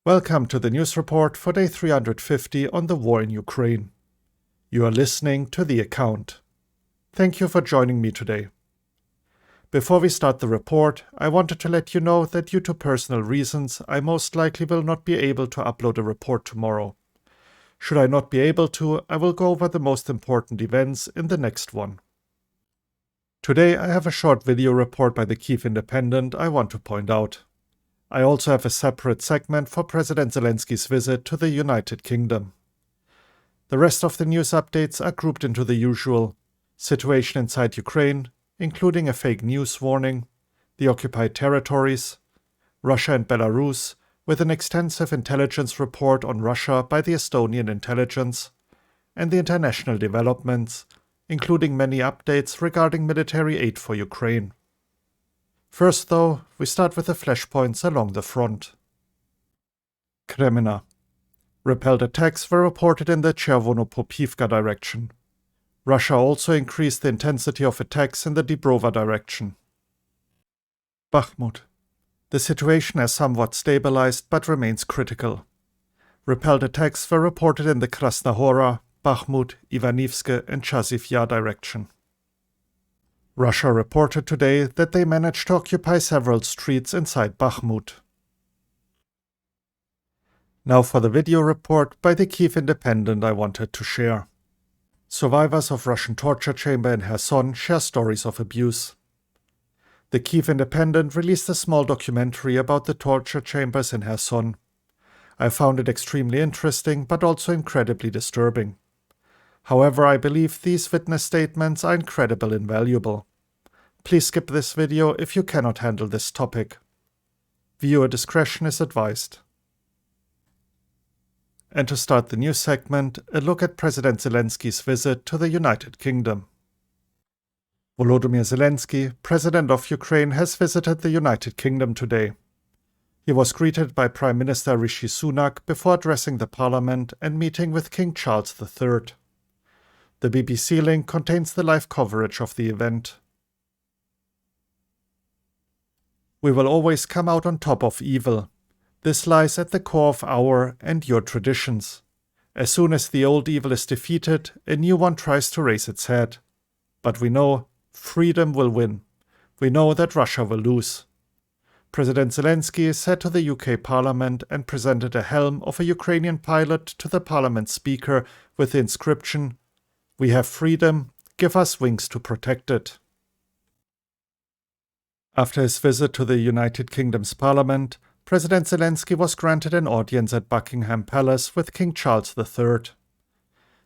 Welcome to the news report for day 350 on the war in Ukraine. You are listening to The Account. Thank you for joining me today. Before we start the report, I wanted to let you know that due to personal reasons, I most likely will not be able to upload a report tomorrow. Should I not be able to, I will go over the most important events in the next one. Today I have a short video report by the Kyiv Independent I want to point out. I also have a separate segment for President Zelensky's visit to the United Kingdom. The rest of the news updates are grouped into the usual: situation inside Ukraine, including a fake news warning, the occupied territories, Russia and Belarus, with an extensive intelligence report on Russia by the Estonian intelligence, and the international developments, including many updates regarding military aid for Ukraine. First, though, we start with the flashpoints along the front. Crimea. Repelled attacks were reported in the Chervono-Popivka direction. Russia also increased the intensity of attacks in the Dibrova direction. Bakhmut. The situation has somewhat stabilized but remains critical. Repelled attacks were reported in the Krasnohora, Bakhmut, Ivanivske and Chasiv Yar direction. Russia reported today that they managed to occupy several streets inside Bakhmut. Now for the video report by the Kyiv Independent I wanted to share. Survivors of Russian torture chamber in Kherson share stories of abuse. The Kyiv Independent released a small documentary about the torture chambers in Kherson. I found it extremely interesting but also incredibly disturbing. However, I believe these witness statements are incredible and valuable. Please skip this video if you cannot handle this topic. Viewer discretion is advised. And to start the news segment, a look at President Zelensky's visit to the United Kingdom. Volodymyr Zelensky, President of Ukraine, has visited the United Kingdom today. He was greeted by Prime Minister Rishi Sunak before addressing the Parliament and meeting with King Charles III. The BBC link contains the live coverage of the event. We will always come out on top of evil. This lies at the core of our and your traditions. As soon as the old evil is defeated, a new one tries to raise its head. But we know freedom will win. We know that Russia will lose. President Zelensky said to the UK Parliament and presented a helm of a Ukrainian pilot to the Parliament Speaker with the inscription, "We have freedom, give us wings to protect it." After his visit to the United Kingdom's Parliament, President Zelensky was granted an audience at Buckingham Palace with King Charles III.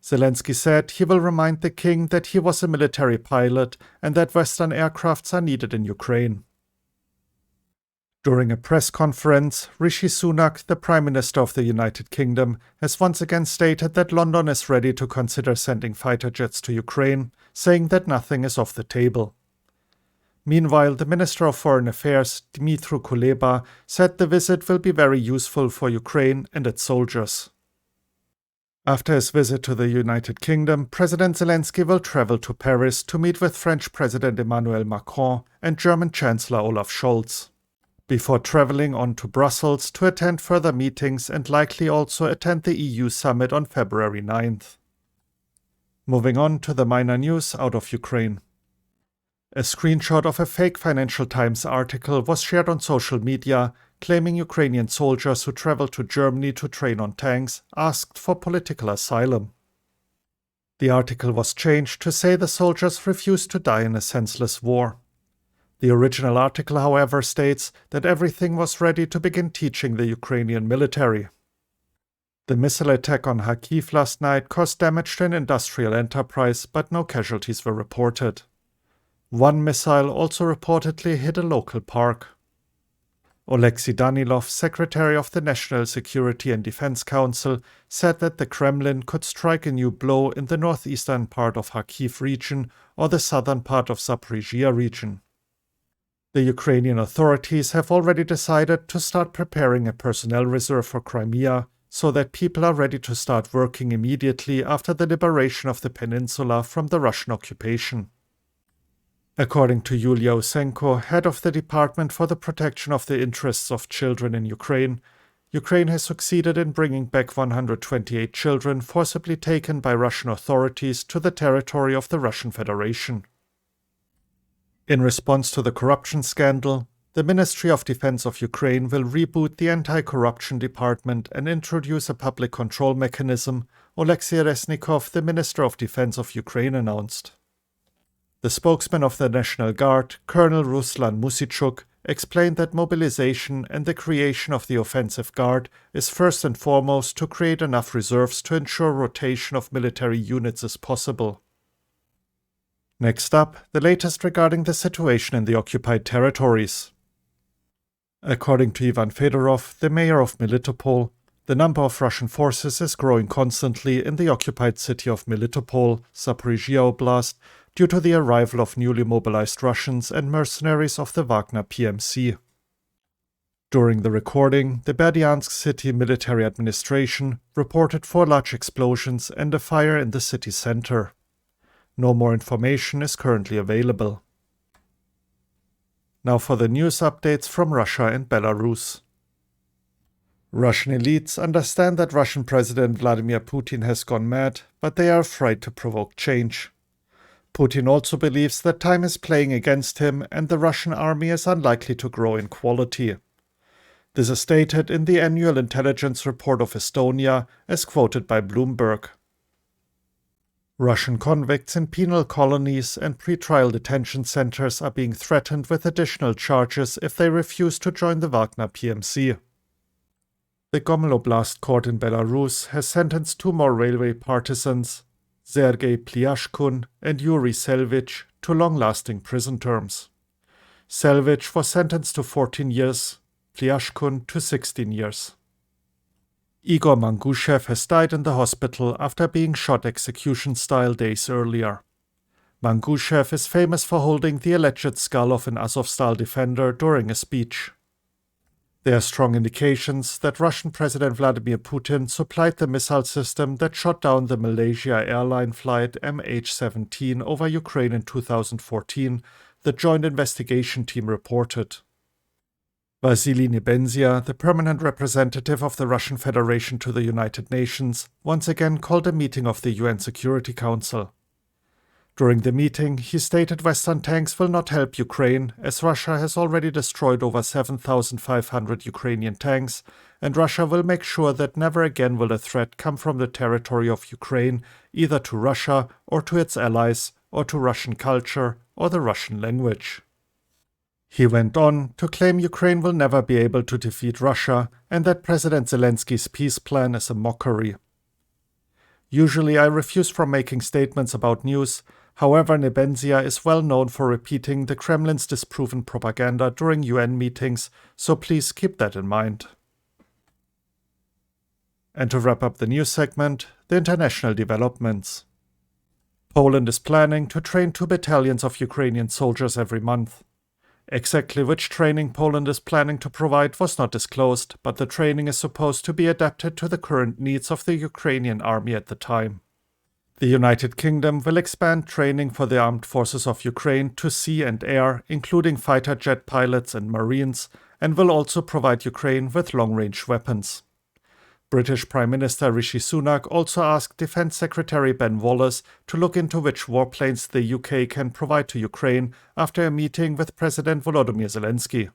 Zelensky said he will remind the king that he was a military pilot and that Western aircrafts are needed in Ukraine. During a press conference, Rishi Sunak, the Prime Minister of the United Kingdom, has once again stated that London is ready to consider sending fighter jets to Ukraine, saying that nothing is off the table. Meanwhile, the Minister of Foreign Affairs, Dmytro Kuleba, said the visit will be very useful for Ukraine and its soldiers. After his visit to the United Kingdom, President Zelensky will travel to Paris to meet with French President Emmanuel Macron and German Chancellor Olaf Scholz, before traveling on to Brussels to attend further meetings and likely also attend the EU summit on February 9th. Moving on to the minor news out of Ukraine. A screenshot of a fake Financial Times article was shared on social media claiming Ukrainian soldiers who traveled to Germany to train on tanks asked for political asylum. The article was changed to say the soldiers refused to die in a senseless war. The original article, however, states that everything was ready to begin teaching the Ukrainian military. The missile attack on Kharkiv last night caused damage to an industrial enterprise, but no casualties were reported. One missile also reportedly hit a local park. Oleksiy Danilov, Secretary of the National Security and Defense Council, said that the Kremlin could strike a new blow in the northeastern part of Kharkiv region or the southern part of Zaporizhia region. The Ukrainian authorities have already decided to start preparing a personnel reserve for Crimea so that people are ready to start working immediately after the liberation of the peninsula from the Russian occupation. According to Yulia Usenko, head of the Department for the Protection of the Interests of Children in Ukraine, Ukraine has succeeded in bringing back 128 children forcibly taken by Russian authorities to the territory of the Russian Federation. In response to the corruption scandal, the Ministry of Defense of Ukraine will reboot the anti-corruption department and introduce a public control mechanism, Oleksiy Reznikov, the Minister of Defense of Ukraine, announced. The spokesman of the National Guard, Colonel Ruslan Musitschuk, explained that mobilization and the creation of the Offensive Guard is first and foremost to create enough reserves to ensure rotation of military units is possible. Next up, the latest regarding the situation in the occupied territories. According to Ivan Fedorov, the mayor of Melitopol, the number of Russian forces is growing constantly in the occupied city of Melitopol, Zaporizhia Oblast, due to the arrival of newly mobilized Russians and mercenaries of the Wagner PMC. During the recording, the Berdiansk city military administration reported 4 large explosions and a fire in the city center. No more information is currently available. Now for the news updates from Russia and Belarus. Russian elites understand that Russian President Vladimir Putin has gone mad, but they are afraid to provoke change. Putin also believes that time is playing against him and the Russian army is unlikely to grow in quality. This is stated in the annual intelligence report of Estonia, as quoted by Bloomberg. Russian convicts in penal colonies and pretrial detention centers are being threatened with additional charges if they refuse to join the Wagner PMC. The Gomel Oblast court in Belarus has sentenced 2 more railway partisans, Sergei Pliashkun and Yuri Selvich, to long-lasting prison terms. Selvich was sentenced to 14 years, Pliashkun to 16 years. Igor Mangushev has died in the hospital after being shot execution-style days earlier. Mangushev is famous for holding the alleged skull of an Azovstal defender during a speech. There are strong indications that Russian President Vladimir Putin supplied the missile system that shot down the Malaysia airline flight MH17 over Ukraine in 2014, the Joint Investigation Team reported. Vasily Nebenzya, the permanent representative of the Russian Federation to the United Nations, once again called a meeting of the UN Security Council. During the meeting, he stated Western tanks will not help Ukraine, as Russia has already destroyed over 7,500 Ukrainian tanks, and Russia will make sure that never again will a threat come from the territory of Ukraine, either to Russia or to its allies, or to Russian culture or the Russian language. He went on to claim Ukraine will never be able to defeat Russia and that President Zelensky's peace plan is a mockery. Usually I refuse from making statements about news, however Nebenzya is well known for repeating the Kremlin's disproven propaganda during UN meetings, so please keep that in mind. And to wrap up the news segment, the international developments. Poland is planning to train 2 battalions of Ukrainian soldiers every month. Exactly which training Poland is planning to provide was not disclosed, but the training is supposed to be adapted to the current needs of the Ukrainian army at the time. The United Kingdom will expand training for the armed forces of Ukraine to sea and air, including fighter jet pilots and marines, and will also provide Ukraine with long-range weapons. British Prime Minister Rishi Sunak also asked Defence Secretary Ben Wallace to look into which warplanes the UK can provide to Ukraine after a meeting with President Volodymyr Zelensky.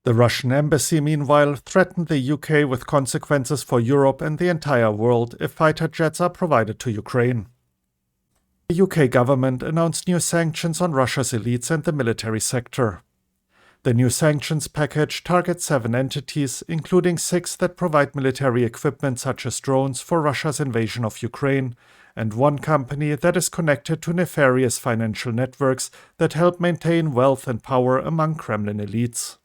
The Russian embassy, meanwhile, threatened the UK with consequences for Europe and the entire world if fighter jets are provided to Ukraine. The UK government announced new sanctions on Russia's elites and the military sector. The new sanctions package targets 7 entities, including 6 that provide military equipment such as drones for Russia's invasion of Ukraine, and 1 company that is connected to nefarious financial networks that help maintain wealth and power among Kremlin elites.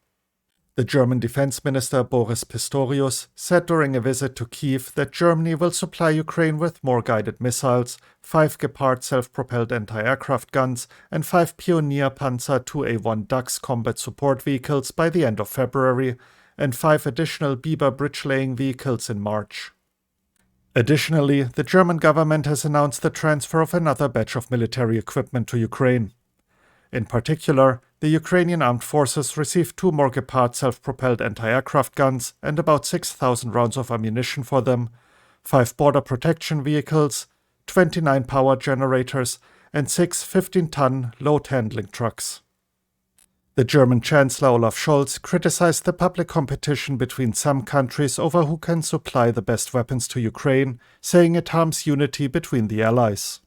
The German Defense Minister Boris Pistorius said during a visit to Kyiv that Germany will supply Ukraine with more guided missiles, 5 Gepard self-propelled anti-aircraft guns, and 5 Pioneer Panzer II-A1 Dux combat support vehicles by the end of February, and 5 additional Biber bridge-laying vehicles in March. Additionally, the German government has announced the transfer of another batch of military equipment to Ukraine. In particular, the Ukrainian armed forces received 2 more Gepard self-propelled anti-aircraft guns and about 6,000 rounds of ammunition for them, 5 border protection vehicles, 29 power generators, and 6 15-ton load-handling trucks. The German Chancellor Olaf Scholz criticized the public competition between some countries over who can supply the best weapons to Ukraine, saying it harms unity between the allies.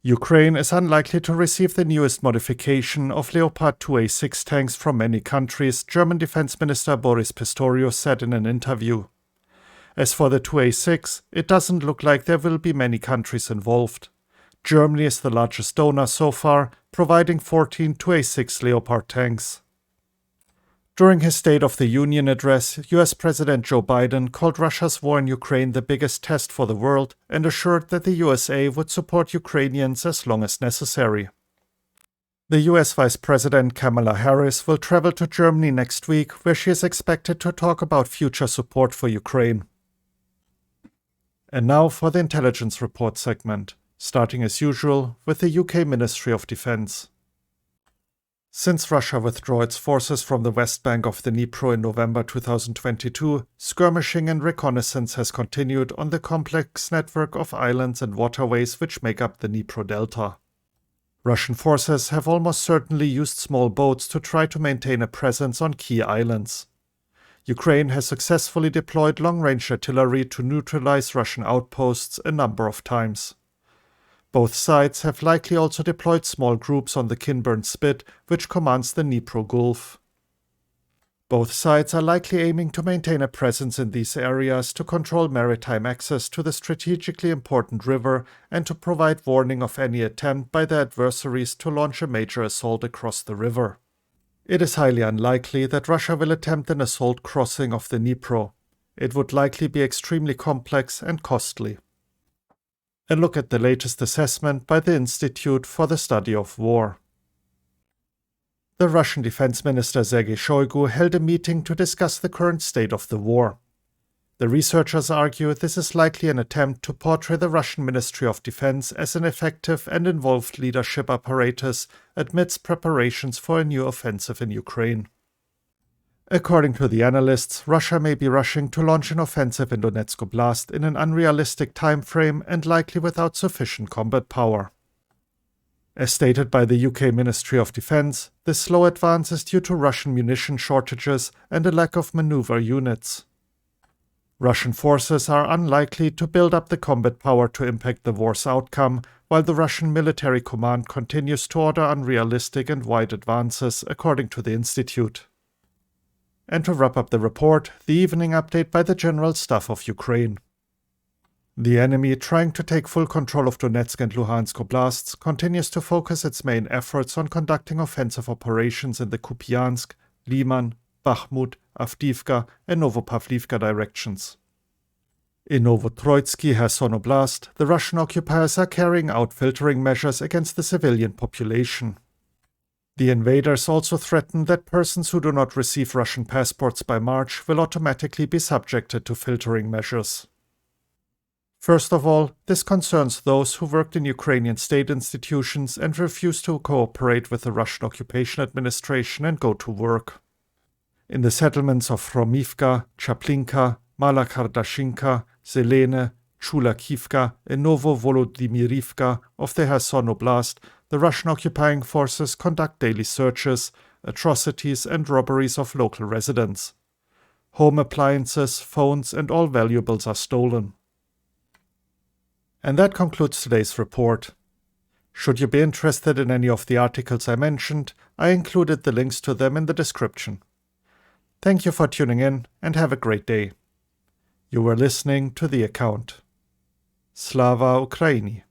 Ukraine is unlikely to receive the newest modification of Leopard 2A6 tanks from many countries, German Defense Minister Boris Pistorius said in an interview. As for the 2A6, it doesn't look like there will be many countries involved. Germany is the largest donor so far, providing 14 2A6 Leopard tanks. During his State of the Union address, US President Joe Biden called Russia's war in Ukraine the biggest test for the world and assured that the USA would support Ukrainians as long as necessary. The US Vice President Kamala Harris will travel to Germany next week, where she is expected to talk about future support for Ukraine. And now for the intelligence report segment, starting as usual with the UK Ministry of Defense. Since Russia withdrew its forces from the west bank of the Dnipro in November 2022, skirmishing and reconnaissance has continued on the complex network of islands and waterways which make up the Dnipro Delta. Russian forces have almost certainly used small boats to try to maintain a presence on key islands. Ukraine has successfully deployed long-range artillery to neutralize Russian outposts a number of times. Both sides have likely also deployed small groups on the Kinburn Spit, which commands the Dnipro Gulf. Both sides are likely aiming to maintain a presence in these areas to control maritime access to the strategically important river and to provide warning of any attempt by their adversaries to launch a major assault across the river. It is highly unlikely that Russia will attempt an assault crossing of the Dnipro. It would likely be extremely complex and costly. A look at the latest assessment by the Institute for the Study of War. The Russian Defense Minister Sergei Shoigu held a meeting to discuss the current state of the war. The researchers argue this is likely an attempt to portray the Russian Ministry of Defense as an effective and involved leadership apparatus amidst preparations for a new offensive in Ukraine. According to the analysts, Russia may be rushing to launch an offensive in Donetsk Oblast in an unrealistic time frame and likely without sufficient combat power. As stated by the UK Ministry of Defense, this slow advance is due to Russian munition shortages and a lack of maneuver units. Russian forces are unlikely to build up the combat power to impact the war's outcome, while the Russian military command continues to order unrealistic and wide advances, according to the Institute. And to wrap up the report, the evening update by the General Staff of Ukraine. The enemy, trying to take full control of Donetsk and Luhansk oblasts, continues to focus its main efforts on conducting offensive operations in the Kupiansk, Liman, Bakhmut, Avdiivka and Novopavlivka directions. In Novotroitsky, Kherson Oblast, the Russian occupiers are carrying out filtering measures against the civilian population. The invaders also threaten that persons who do not receive Russian passports by March will automatically be subjected to filtering measures. First of all, this concerns those who worked in Ukrainian state institutions and refuse to cooperate with the Russian occupation administration and go to work. In the settlements of Hromivka, Chaplinka, Mala Kardashinka, Zelene, Chulakivka and Novo-Volodymyrivka of the Kherson Oblast, the Russian occupying forces conduct daily searches, atrocities and robberies of local residents. Home appliances, phones and all valuables are stolen. And that concludes today's report. Should you be interested in any of the articles I mentioned, I included the links to them in the description. Thank you for tuning in and have a great day. You were listening to The Account. Slava Ukraini.